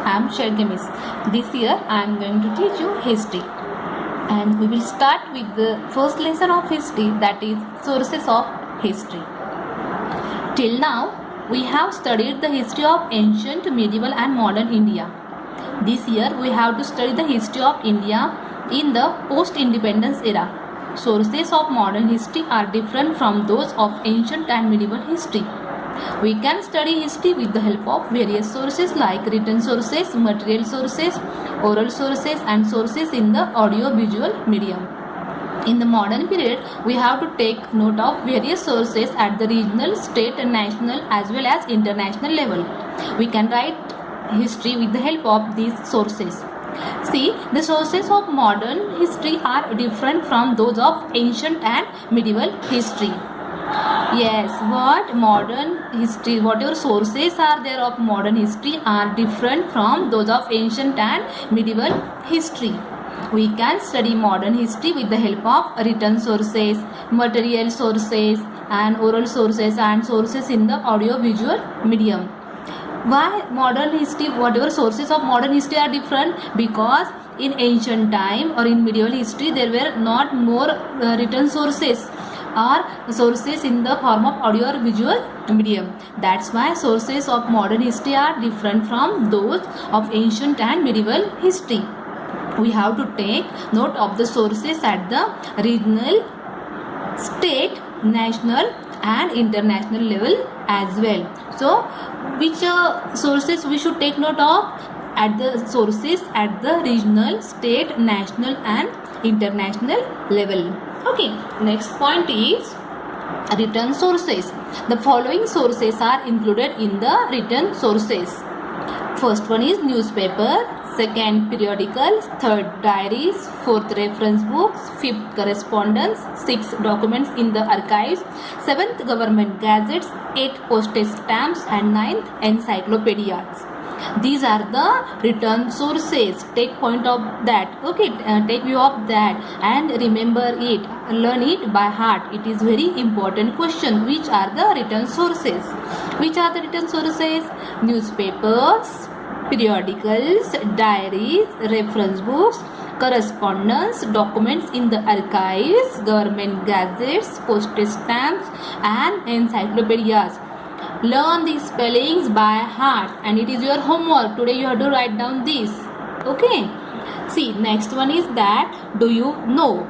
I am Shelkemis. This year I am going to teach you history. And we will start with the first lesson of history, that is sources of history. Till now we have studied the history of ancient, medieval and modern India. This year we have to study the history of India in the post-independence era. Sources of modern history are different from those of ancient and medieval history. We can study history with the help of various sources like written sources, material sources, oral sources and sources in the audio-visual medium. In the modern period, we have to take note of various sources at the regional, state, national as well as international level. We can write history with the help of these sources. See, the sources of modern history are different from those of ancient and medieval history. Yes, whatever sources are there of modern history are different from those of ancient and medieval history. We can study modern history with the help of written sources, material sources and oral sources and sources in the audio-visual medium. Why modern history, whatever sources of modern history are different? Because in ancient time or in medieval history there were not more written sources or sources in the form of audio or visual medium. That's why sources of modern history are different from those of ancient and medieval history. We have to take note of the sources at the regional, state, national and international level as well. So which sources we should take note of? At the sources at the regional, state, national and international level. Okay, next point is written sources. The following sources are included in the written sources. First one is newspaper, second periodicals, third diaries, fourth reference books, fifth correspondence, sixth documents in the archives, seventh government gazettes, eighth postage stamps and ninth encyclopedias. These are the written sources. Take point of that. Okay, take view of that and remember it. Learn it by heart. It is very important question. Which are the written sources? Which are the written sources? Newspapers, periodicals, diaries, reference books, correspondence, documents in the archives, government gazettes, postage stamps and encyclopedias. Learn these spellings by heart and it is your homework. Today you have to write down this. Okay. See, next one is that do you know?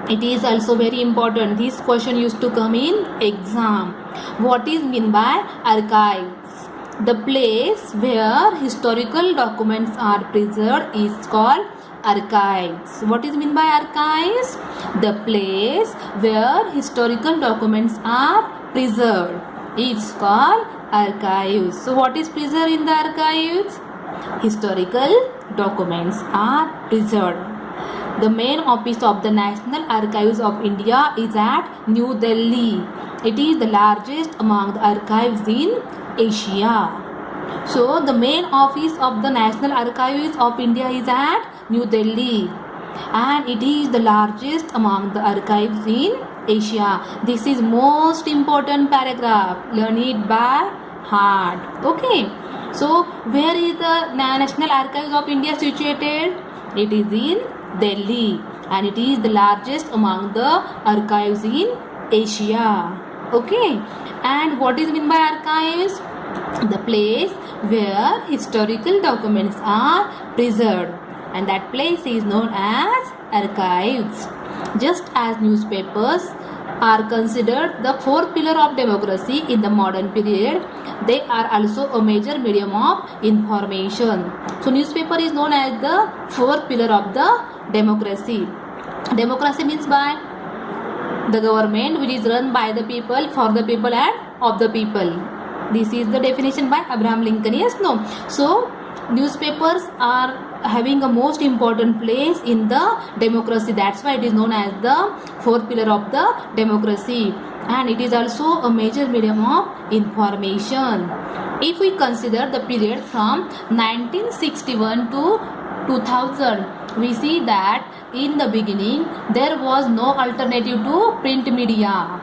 It is also very important. This question used to come in exam. What is mean by archives? The place where historical documents are preserved is called archives. What is mean by archives? The place where historical documents are preserved is called archives. So what is preserved in the archives? Historical documents are preserved. The main office of the National Archives of India is at New Delhi. It is the largest among the archives in Asia. So the main office of the National Archives of India is at New Delhi and it is the largest among the archives in Asia. This is most important paragraph. Learn it by heart. Okay. So where is the National Archives of India situated? It is in Delhi and it is the largest among the archives in Asia. Okay. And what is meant by archives? The place where historical documents are preserved and that place is known as archives. Just as newspapers are considered the fourth pillar of democracy in the modern period, they are also a major medium of information. So newspaper is known as the fourth pillar of the democracy. Democracy means by the government which is run by the people, for the people and of the people. This is the definition by Abraham Lincoln. Yes, no. So newspapers are having a most important place in the democracy. That's why it is known as the fourth pillar of the democracy and it is also a major medium of information. If we consider the period from 1961 to 2000, we see that in the beginning there was no alternative to print media,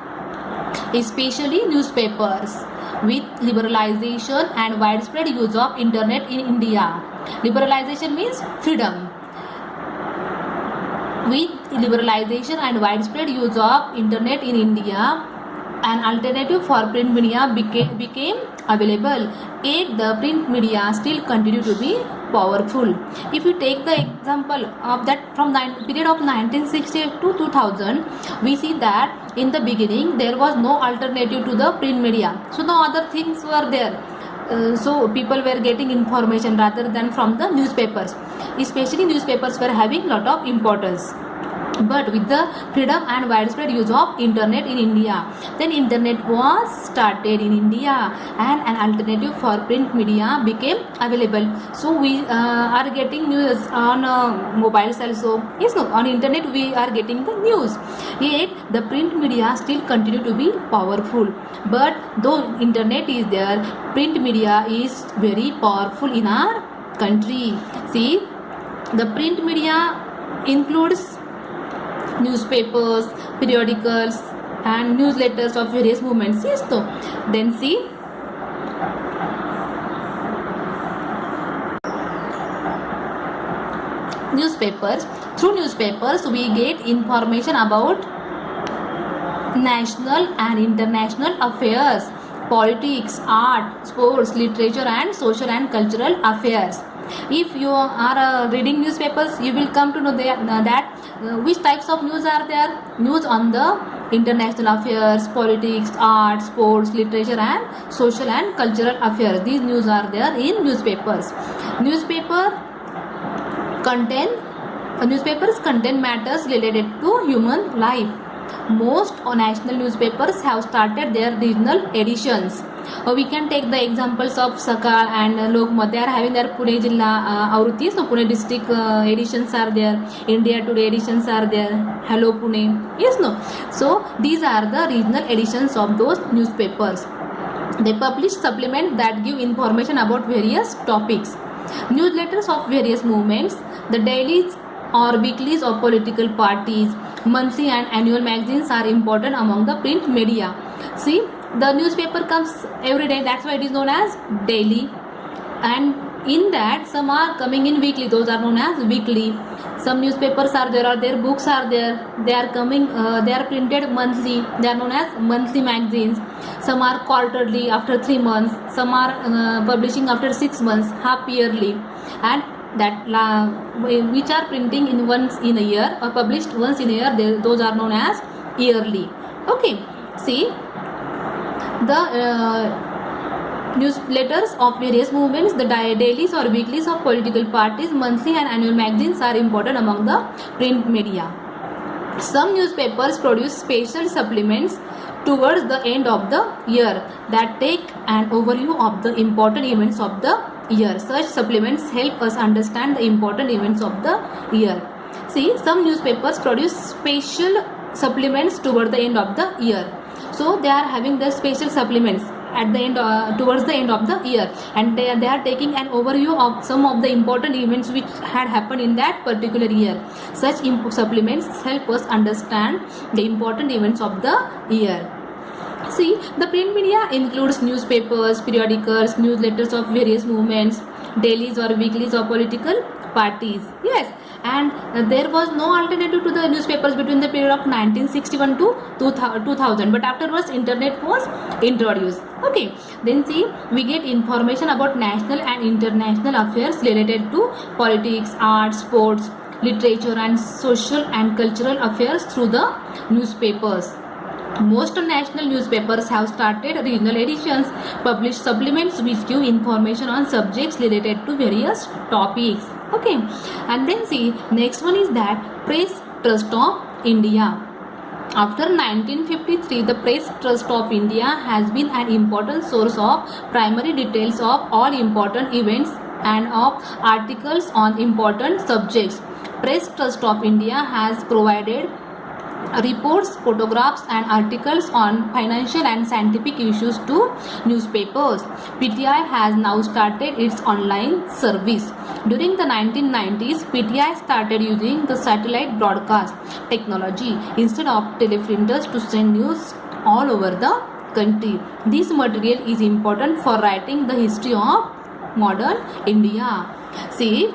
especially newspapers. with liberalization and widespread use of internet in India. Liberalization means freedom. With liberalization and widespread use of internet in India, an alternative for print media became available. Yet the print media still continue to be powerful. If you take the example of that from period of 1960 to 2000, we see that in the beginning there was no alternative to the print media. So no other things were there. So people were getting information rather than from the newspapers. Especially newspapers were having lot of importance. But with the freedom and widespread use of internet in India, then internet was started in India and an alternative for print media became available. So we are getting news on mobiles also. Yes, no, on internet we are getting the news. Yet the print media still continue to be powerful. But though internet is there, print media is very powerful in our country. See, the print media includes newspapers, periodicals and newsletters of various movements. Yes, so then see, newspapers. Through newspapers we get information about national and international affairs, politics, art, sports, literature and social and cultural affairs. If you are reading newspapers, you will come to know that which types of news are there. News on the international affairs, politics, art, sports, literature and social and cultural affairs. These news are there in newspapers. Newspapers contain matters related to human life. Most national newspapers have started their regional editions. We can take the examples of Sakal and Lokmat. They are having their Pune Jilla Avrutti. So Pune district editions are there. India Today editions are there. Hello Pune. Yes, no. So these are the regional editions of those newspapers. They publish supplements that give information about various topics. Newsletters of various movements. The dailies or weeklies of political parties. Monthly and annual magazines are important among the print media. See, the newspaper comes every day, that's why it is known as daily, and in that some are coming in weekly, those are known as weekly. Some newspapers are there, or their books are there, they are coming, they are printed monthly, they are known as monthly magazines. Some are quarterly, after 3 months. Some are publishing after 6 months, half yearly, and that which are printing in once in a year or published once in a year, those are known as yearly. Okay, see, the newsletters of various movements, the dailies or weeklies of political parties, monthly and annual magazines are important among the print media. Some newspapers produce special supplements towards the end of the year that take an overview of the important events of the year. Such supplements help us understand the important events of the year. See, some newspapers produce special supplements toward the end of the year. So they are having their special supplements at the end, towards the end of the year, and they are taking an overview of some of the important events which had happened in that particular year. Such supplements help us understand the important events of the year. See, the print media includes newspapers, periodicals, newsletters of various movements, dailies or weeklies of political parties. Yes, and there was no alternative to the newspapers between the period of 1961 to 2000, but afterwards internet was introduced. Okay, then see, we get information about national and international affairs related to politics, art, sports, literature and social and cultural affairs through the newspapers. Most national newspapers have started regional editions, publish supplements which give information on subjects related to various topics. Okay, and then see, next one is that Press Trust of India. After 1953, the Press Trust of India has been an important source of primary details of all important events and of articles on important subjects. Press Trust of India has provided reports, photographs and articles on financial and scientific issues to newspapers. PTI has now started its online service. During the 1990s, PTI started using the satellite broadcast technology instead of teleprinters to send news all over the country. This material is important for writing the history of modern India. See,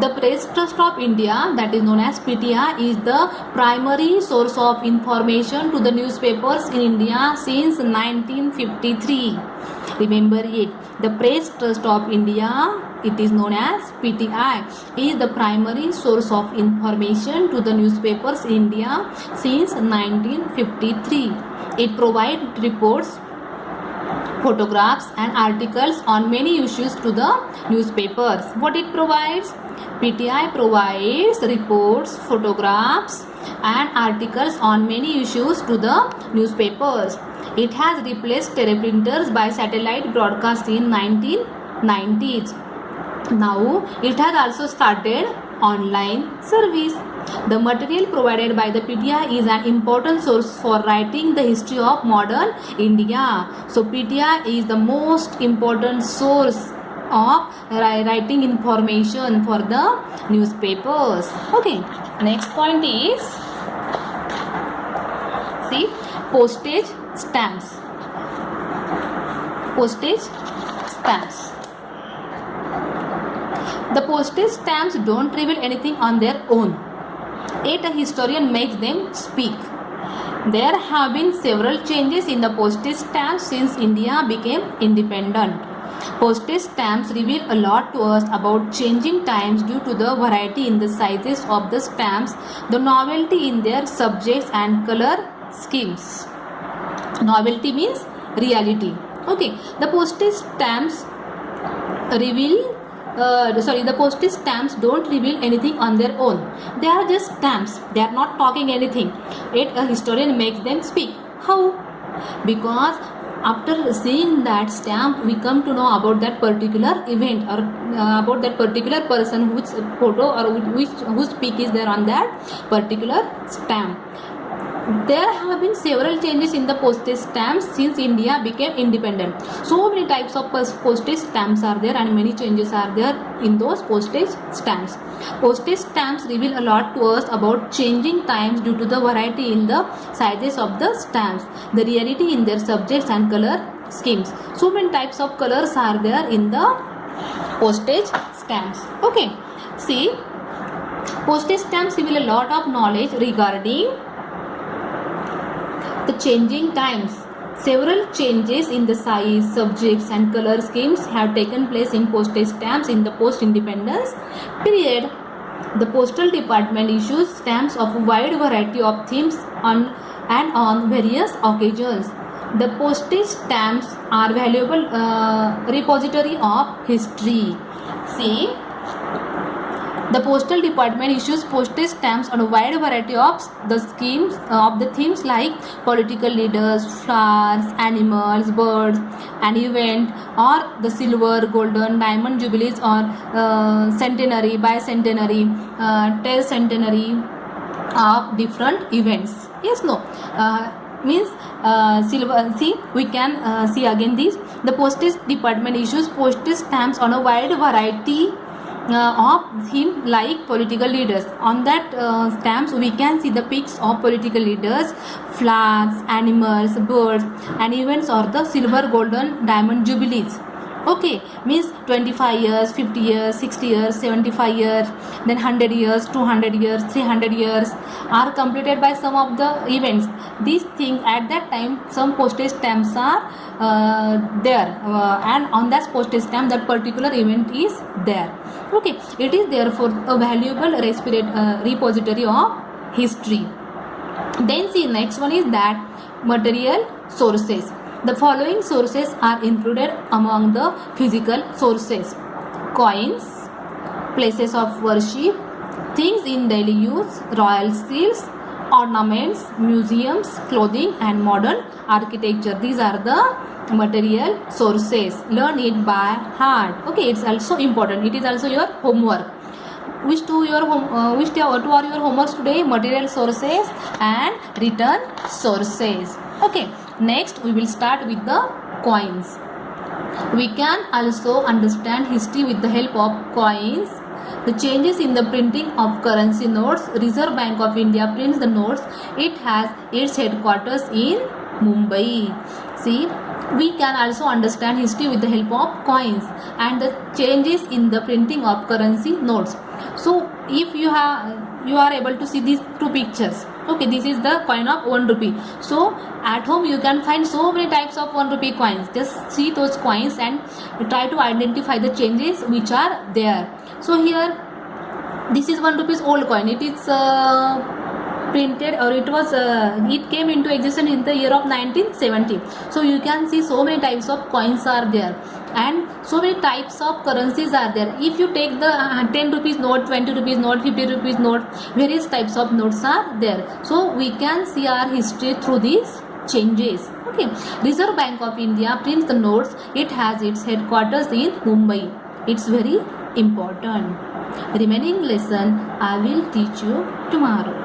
the Press Trust of India, that is known as PTI, is the primary source of information to the newspapers in India since 1953. Remember it. The Press Trust of India, it is known as PTI, is the primary source of information to the newspapers in India since 1953. It provides reports, photographs and articles on many issues to the newspapers. What it provides? PTI provides reports, photographs and articles on many issues to the newspapers. It has replaced teleprinters by satellite broadcast in 1990s. Now it has also started online service. The material provided by the PTI is an important source for writing the history of modern India. So PTI is the most important source of writing information for the newspapers. Okay, next point is, see, postage stamps. Postage stamps. The postage stamps don't reveal anything on their own. Yet a historian makes them speak. There have been several changes in the postage stamps since India became independent. Postage stamps reveal a lot to us about changing times due to the variety in the sizes of the stamps, the novelty in their subjects and color schemes. Novelty means reality. Okay, the postage stamps the postage stamps don't reveal anything on their own. They are just stamps. They are not talking anything. Yet a historian makes them speak. How? Because after seeing that stamp, we come to know about that particular event or about that particular person whose photo or whose speak is there on that particular stamp. There have been several changes in the postage stamps since India became independent. So many types of postage stamps are there and many changes are there in those postage stamps. Postage stamps reveal a lot to us about changing times due to the variety in the sizes of the stamps, the reality in their subjects and color schemes. So many types of colors are there in the postage stamps. Okay, see, postage stamps reveal a lot of knowledge regarding the changing times. Several changes in the size, subjects and color schemes have taken place in postage stamps in the post-independence period. The postal department issues stamps of a wide variety of themes on various occasions. The postage stamps are valuable repository of history. See, the postal department issues postage stamps on a wide variety of the schemes of the themes like political leaders, flowers, animals, birds, an event, or the silver, golden, diamond jubilees, or centenary, bicentenary, tercentenary of different events. Yes, no. Means silver. See, we can see again this. The postage department issues postage stamps on a wide variety of theme like political leaders. On that stamps we can see the pics of political leaders, flags, animals, birds and events or the silver, golden, diamond jubilees. Okay, means 25 years, 50 years, 60 years, 75 years, then 100 years, 200 years, 300 years are completed by some of the events. These things at that time some postage stamps are there and on that postage stamp that particular event is there. Okay, it is therefore a valuable repository of history. Then see, next one is that material sources. The following sources are included among the physical sources: coins, places of worship, things in daily use, royal seals, ornaments, museums, clothing and modern architecture. These are the material sources. Learn it by heart. Okay, it's also important. It is also your homework. Which two are your homeworks today? Material sources and written sources. Okay, next we will start with the coins. We can also understand history with the help of coins. The changes in the printing of currency notes. Reserve Bank of India prints the notes. It has its headquarters in Mumbai. See, we can also understand history with the help of coins and the changes in the printing of currency notes. So if you are able to see these two pictures. Okay, this is the coin of 1 rupee. So at home you can find so many types of 1 rupee coins. Just see those coins and try to identify the changes which are there. So here, this is 1 rupees old coin. It is printed, or it came into existence in the year of 1970. So you can see so many types of coins are there, and so many types of currencies are there. If you take the 10 rupees note, 20 rupees note, 50 rupees note, various types of notes are there. So we can see our history through these changes. Okay, Reserve Bank of India prints the notes. It has its headquarters in Mumbai. It's very important. Remaining lesson I will teach you tomorrow.